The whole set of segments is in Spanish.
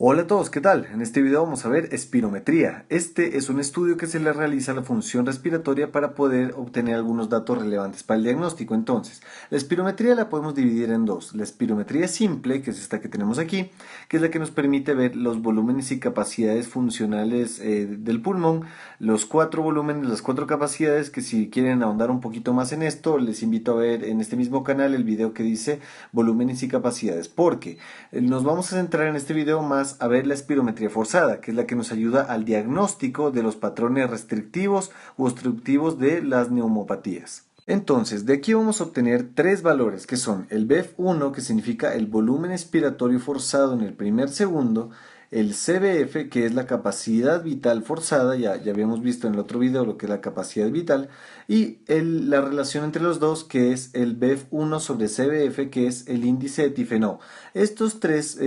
Hola a todos, ¿qué tal? En este video vamos a ver espirometría. Este es un estudio que se le realiza a la función respiratoria para poder obtener algunos datos relevantes para el diagnóstico. Entonces, la espirometría la podemos dividir en dos. La espirometría simple, que es esta que tenemos aquí, que es la que nos permite ver los volúmenes y capacidades funcionales del pulmón, los cuatro volúmenes, las cuatro capacidades, que si quieren ahondar un poquito más en esto, les invito a ver en este mismo canal el video que dice volúmenes y capacidades, porque nos vamos a centrar en este video más a ver la espirometría forzada, que es la que nos ayuda al diagnóstico de los patrones restrictivos u obstructivos de las neumopatías. Entonces, de aquí vamos a obtener tres valores, que son el BEF1, que significa el volumen expiratorio forzado en el primer segundo, el CBF, que es la capacidad vital forzada, ya habíamos visto en el otro video lo que es la capacidad vital, y la relación entre los dos, que es el BEF1 sobre CBF, que es el índice de Tifenot. Estos tres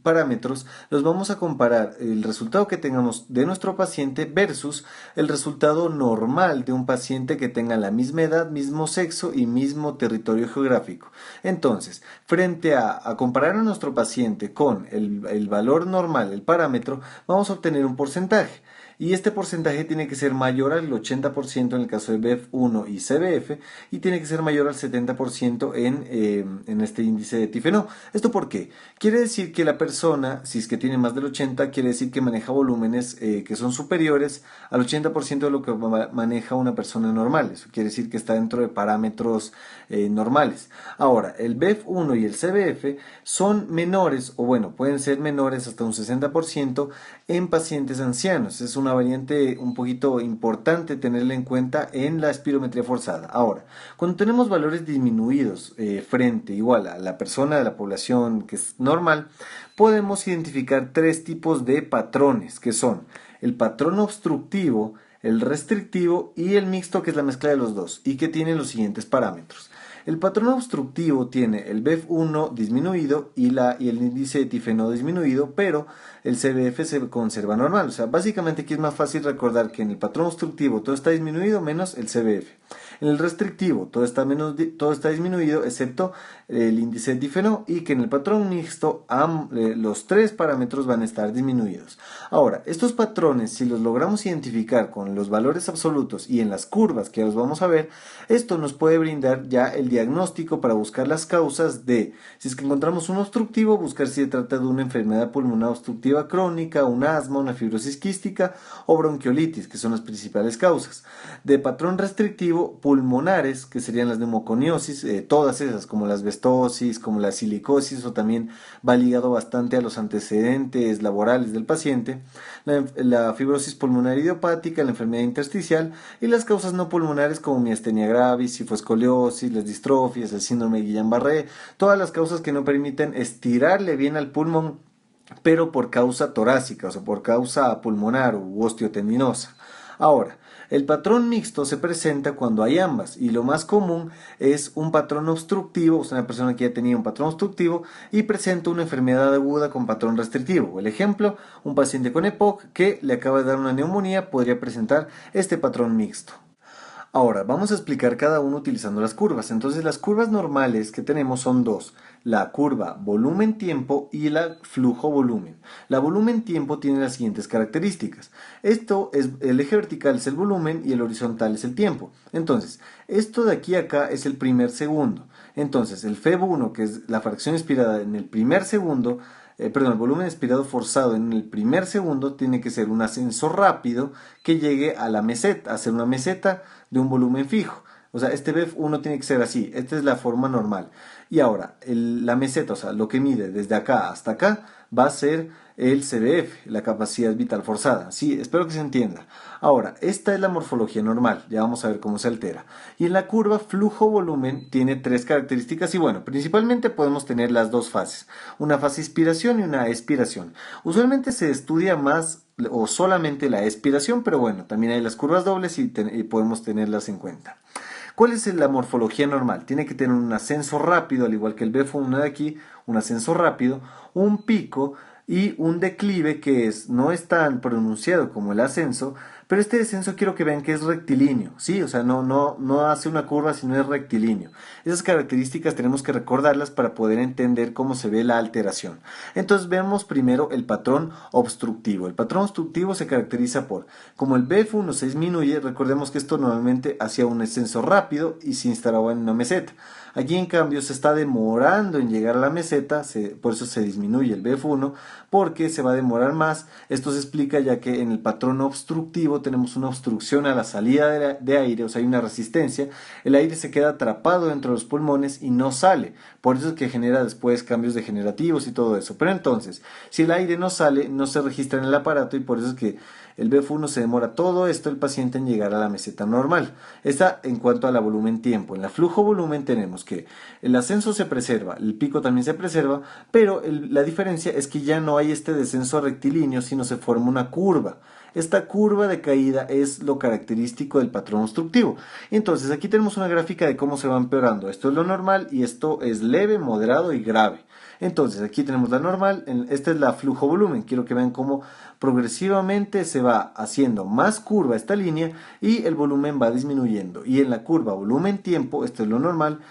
parámetros los vamos a comparar el resultado que tengamos de nuestro paciente versus el resultado normal de un paciente que tenga la misma edad, mismo sexo y mismo territorio geográfico. Entonces, frente a comparar a nuestro paciente con el valor normal, el parámetro, vamos a obtener un porcentaje. Y este porcentaje tiene que ser mayor al 80% en el caso de BEF1 y CBF, y tiene que ser mayor al 70% en este índice de Tifenot. ¿Esto por qué? Quiere decir que la persona, si es que tiene más del 80, quiere decir que maneja volúmenes que son superiores al 80% de lo que maneja una persona normal. Eso quiere decir que está dentro de parámetros normales. Ahora, el BEF1 y el CBF son menores, o bueno, pueden ser menores hasta un 60% en pacientes ancianos. Es una variante un poquito importante tenerla en cuenta en la espirometría forzada. Ahora, cuando tenemos valores disminuidos frente igual a la persona de la población que es normal, podemos identificar tres tipos de patrones, que son el patrón obstructivo, el restrictivo y el mixto, que es la mezcla de los dos, y que tiene los siguientes parámetros. El patrón obstructivo tiene el BEF1 disminuido y el índice de Tifenot disminuido, pero el CBF se conserva normal. O sea, básicamente aquí es más fácil recordar que en el patrón obstructivo todo está disminuido menos el CBF. En el restrictivo todo está disminuido excepto el índice de Tifenot, y que en el patrón mixto los tres parámetros van a estar disminuidos. Ahora, estos patrones, si los logramos identificar con los valores absolutos y en las curvas que los vamos a ver, esto nos puede brindar ya el diagnóstico para buscar las causas de, si es que encontramos un obstructivo, buscar si se trata de una enfermedad pulmonar obstructiva crónica, un asma, una fibrosis quística o bronquiolitis, que son las principales causas. De patrón restrictivo, pulmonares, que serían las neumoconiosis, todas esas, como la asbestosis, como la silicosis, o también va ligado bastante a los antecedentes laborales del paciente, la fibrosis pulmonar idiopática, la enfermedad intersticial, y las causas no pulmonares como miastenia gravis, sifoscoliosis, las distrofias, el síndrome de Guillain-Barré, todas las causas que no permiten estirarle bien al pulmón, pero por causa torácica, o sea, por causa pulmonar u osteotendinosa. Ahora, el patrón mixto se presenta cuando hay ambas, y lo más común es un patrón obstructivo, o sea, una persona que ya tenía un patrón obstructivo y presenta una enfermedad aguda con patrón restrictivo. El ejemplo, un paciente con EPOC que le acaba de dar una neumonía podría presentar este patrón mixto. Ahora, vamos a explicar cada uno utilizando las curvas. Entonces, las curvas normales que tenemos son dos: la curva volumen-tiempo y la flujo-volumen. La volumen-tiempo tiene las siguientes características. El eje vertical es el volumen y el horizontal es el tiempo. Entonces, esto de aquí a acá es el primer segundo. Entonces, el FEV1, que es la fracción expirada en el primer segundo, el volumen expirado forzado en el primer segundo, tiene que ser un ascenso rápido que llegue a la meseta, a ser una meseta de un volumen fijo. O sea, este BEF1 tiene que ser así. Esta es la forma normal. Y ahora, la meseta, o sea, lo que mide desde acá hasta acá, va a ser el CBF, la capacidad vital forzada. Sí, espero que se entienda. Ahora, esta es la morfología normal. Ya vamos a ver cómo se altera. Y en la curva flujo-volumen tiene tres características. Y bueno, principalmente podemos tener las dos fases: una fase inspiración y una expiración. Usualmente se estudia más o solamente la expiración, pero bueno, también hay las curvas dobles y podemos tenerlas en cuenta. ¿Cuál es la morfología normal? Tiene que tener un ascenso rápido, al igual que el BEF1 de aquí, un ascenso rápido, un pico y un declive que no es tan pronunciado como el ascenso, Pero este descenso quiero que vean que es rectilíneo, ¿sí? O sea, no hace una curva, sino es rectilíneo. Esas características tenemos que recordarlas para poder entender cómo se ve la alteración. Entonces veamos primero el patrón obstructivo. El patrón obstructivo se caracteriza por, como el BF1 se disminuye, recordemos que esto normalmente hacía un descenso rápido y se instalaba en una meseta. Aquí en cambio se está demorando en llegar a la meseta, por eso se disminuye el BF1, porque se va a demorar más. Esto se explica ya que en el patrón obstructivo tenemos una obstrucción a la salida de aire, o sea, hay una resistencia. El aire se queda atrapado dentro de los pulmones y no sale. Por eso es que genera después cambios degenerativos y todo eso. Pero entonces, si el aire no sale, no se registra en el aparato y por eso es que el BF1 se demora todo esto el paciente en llegar a la meseta normal. Esta en cuanto a la volumen-tiempo. En la flujo-volumen tenemos que el ascenso se preserva, el pico también se preserva, pero la diferencia es que ya no hay este descenso rectilíneo, sino se forma una curva. Esta curva de caída es lo característico del patrón obstructivo. Entonces aquí tenemos una gráfica de cómo se va empeorando. Esto es lo normal y esto es leve, moderado y grave. Entonces aquí tenemos la normal, esta es la flujo volumen, quiero que vean cómo progresivamente se va haciendo más curva esta línea y el volumen va disminuyendo. Y en la curva volumen tiempo, esto es lo normal,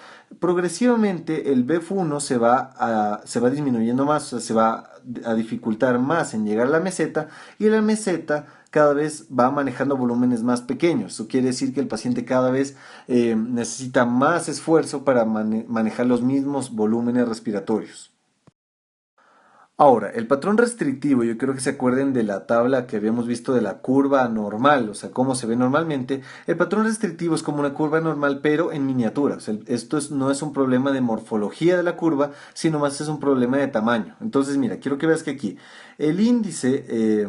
progresivamente el BF1 se va disminuyendo más, o sea, se va a dificultar más en llegar a la meseta y en la meseta cada vez va manejando volúmenes más pequeños. Eso quiere decir que el paciente cada vez necesita más esfuerzo para manejar los mismos volúmenes respiratorios. Ahora, el patrón restrictivo, yo creo que se acuerden de la tabla que habíamos visto de la curva normal, o sea, cómo se ve normalmente. El patrón restrictivo es como una curva normal, pero en miniatura. O sea, esto no es un problema de morfología de la curva, sino más es un problema de tamaño. Entonces, mira, quiero que veas que aquí el índice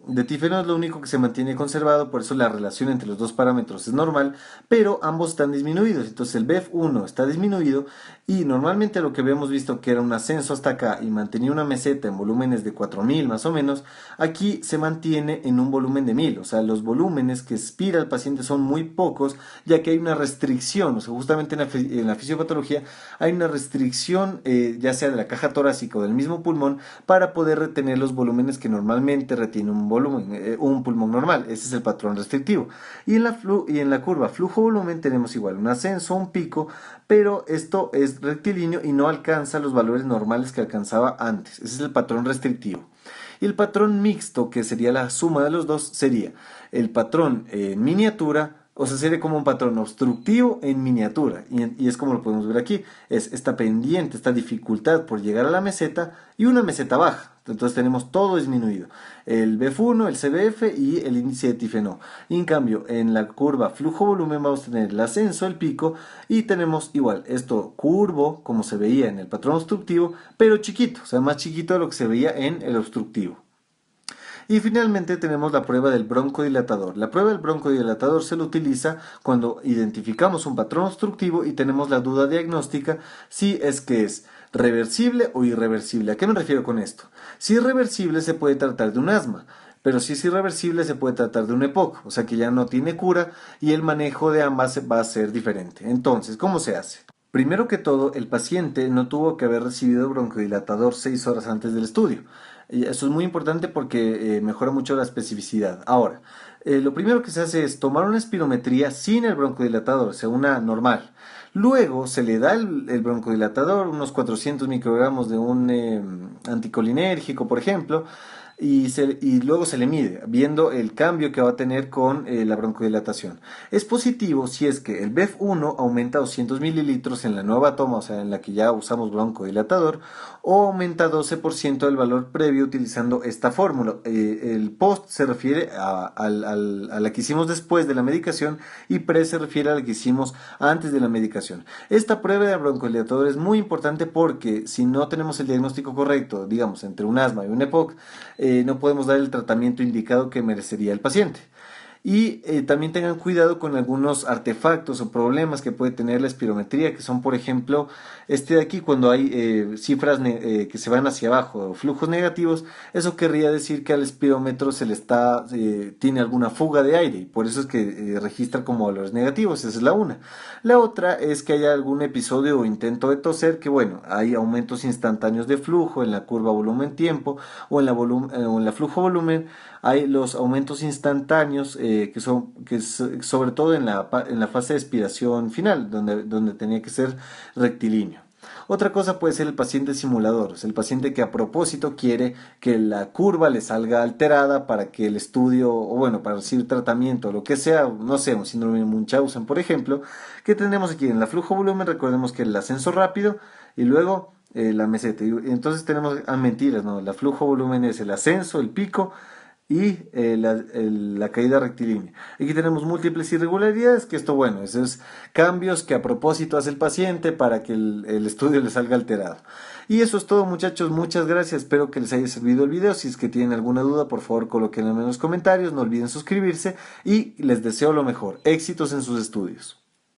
de tifeno es lo único que se mantiene conservado, por eso la relación entre los dos parámetros es normal, pero ambos están disminuidos. Entonces, el BF1 está disminuido y normalmente lo que habíamos visto que era un ascenso hasta acá y mantenía una meseta en volúmenes de 4000 más o menos, aquí se mantiene en un volumen de 1000, o sea, los volúmenes que expira el paciente son muy pocos, ya que hay una restricción, o sea, justamente en la fisiopatología hay una restricción, ya sea de la caja torácica o del mismo pulmón, para poder retener los volúmenes que normalmente retiene un pulmón normal. Ese es el patrón restrictivo. Y en la curva flujo-volumen tenemos igual un ascenso, un pico, pero esto es rectilíneo y no alcanza los valores normales que alcanzaba antes. Ese es el patrón restrictivo. Y el patrón mixto, que sería la suma de los dos, sería el patrón en miniatura, o sea, sería como un patrón obstructivo en miniatura. Y es como lo podemos ver aquí. Es esta pendiente, esta dificultad por llegar a la meseta y una meseta baja. Entonces tenemos todo disminuido. El BF1, el CBF y el índice de tifeno. Y en cambio, en la curva flujo-volumen vamos a tener el ascenso, el pico y tenemos igual esto curvo, como se veía en el patrón obstructivo, pero chiquito, o sea, más chiquito de lo que se veía en el obstructivo. Y finalmente tenemos la prueba del broncodilatador. La prueba del broncodilatador se lo utiliza cuando identificamos un patrón obstructivo y tenemos la duda diagnóstica si es que es reversible o irreversible. ¿A qué me refiero con esto? Si es reversible se puede tratar de un asma, pero si es irreversible se puede tratar de un EPOC, o sea que ya no tiene cura y el manejo de ambas va a ser diferente. Entonces, ¿cómo se hace? Primero que todo, el paciente no tuvo que haber recibido broncodilatador 6 horas antes del estudio. Y eso es muy importante porque mejora mucho la especificidad. Ahora, lo primero que se hace es tomar una espirometría sin el broncodilatador, o sea, una normal. Luego se le da el broncodilatador, unos 400 microgramos de un anticolinérgico, por ejemplo, y luego se le mide, viendo el cambio que va a tener con la broncodilatación. Es positivo si es que el BEF1 aumenta 200 mililitros en la nueva toma, o sea, en la que ya usamos broncodilatador, o aumenta 12% del valor previo utilizando esta fórmula. El post se refiere a la que hicimos después de la medicación y pre se refiere a la que hicimos antes de la medicación. Esta prueba de broncodilatador es muy importante porque si no tenemos el diagnóstico correcto, digamos, entre un asma y un EPOC, no podemos dar el tratamiento indicado que merecería el paciente. Y también tengan cuidado con algunos artefactos o problemas que puede tener la espirometría, que son, por ejemplo, este de aquí, cuando hay cifras que se van hacia abajo, o flujos negativos, eso querría decir que al espirómetro tiene alguna fuga de aire, y por eso es que registra como valores negativos. Esa es la una. La otra es que haya algún episodio o intento de toser, que bueno, hay aumentos instantáneos de flujo en la curva volumen-tiempo, o en la flujo-volumen, hay los aumentos instantáneos sobre todo en la fase de expiración final, donde tenía que ser rectilíneo. Otra cosa puede ser el paciente simulador, o sea, el paciente que a propósito quiere que la curva le salga alterada para que el estudio, o bueno, para recibir tratamiento, o lo que sea, no sé, un síndrome de Munchausen, por ejemplo, que tenemos aquí en la flujo volumen, recordemos que el ascenso rápido y luego la meseta. Y entonces tenemos mentiras, ¿no? La flujo volumen es el ascenso, el pico y la caída rectilínea. Aquí tenemos múltiples irregularidades, que esto, bueno, esos cambios que a propósito hace el paciente para que el estudio le salga alterado. Y eso es todo, muchachos, muchas gracias, espero que les haya servido el video. Si es que tienen alguna duda, por favor colóquenla en los comentarios, no olviden suscribirse y les deseo lo mejor, éxitos en sus estudios.